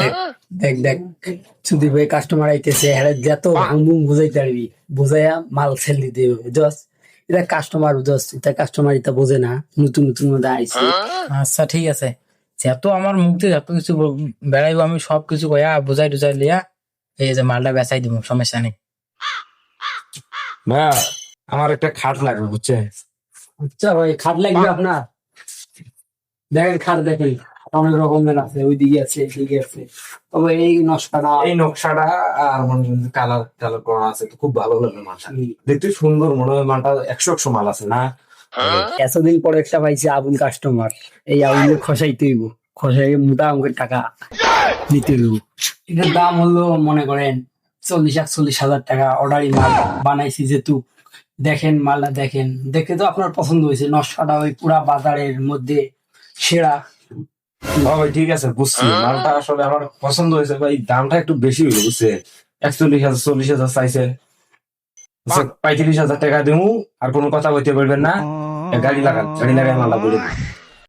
দেখ দেখ দেখ সুদীপ ভাই কাস্টমার আইতেছে হ্যাঁ যত ভাঙবুং বুঝাইতে পারবি বুঝাইয়া মাল সেল দিতে হবে বুঝছস এটা কাস্টমার বুঝছস এটা কাস্টমার এটা বোঝে না নতুন নতুন মধ্যে আইছে। আচ্ছা ঠিক আছে, যত আমার মুখ দিয়ে যত কিছু বেড়াইবো আমি সব কিছু কয়া বুঝাই টুজাই লিয়া এই যে মালটা বেচাই দিব, সমস্যা নেই। ভাইয়া আমার একটা খাট লাগবে বুঝছে? আচ্ছা ভাই খাট লাগবে আপনার? দেখেন খাট দেখেন অনেক রকমের আছে ওইদিকে আছে এদিকে আছে তবে এই নকশাটা এই নকশাটা আর মনে করেন কালার কালার করা আছে তো খুব ভালো লাগবে মালটা, দেখতে সুন্দর মনে হয় মালটা 100 মাল আছে না। এতদিন পরে একটা পাইছি আবুল কাস্টমার, এই আবুলের খসাইতে হইব, খসাই মোটা অঙ্কের টাকা নিতে হইব। এটার দাম হলো মনে করেন 40-41 হাজার টাকা। অর্ডারই মাল বানাইছি যেহেতু দেখেন মালটা দেখেন, দেখে তো আপনার পছন্দ হয়েছে, নকশাটা ওই পুরা বাজারের মধ্যে সেরা। ভাই ঠিক আছে বুঝছি, মালটা আসলে আমার পছন্দ হয়েছে ভাই, দামটা একটু বেশি হয়ে বুঝছে, 41,000 40,000 চাইছে। 35,000 টাকা দেবো, আর কোনো কথা বলতে পারবেন না, গাড়ি লাগান, গাড়ি লাগাই মালটা বলে দিন।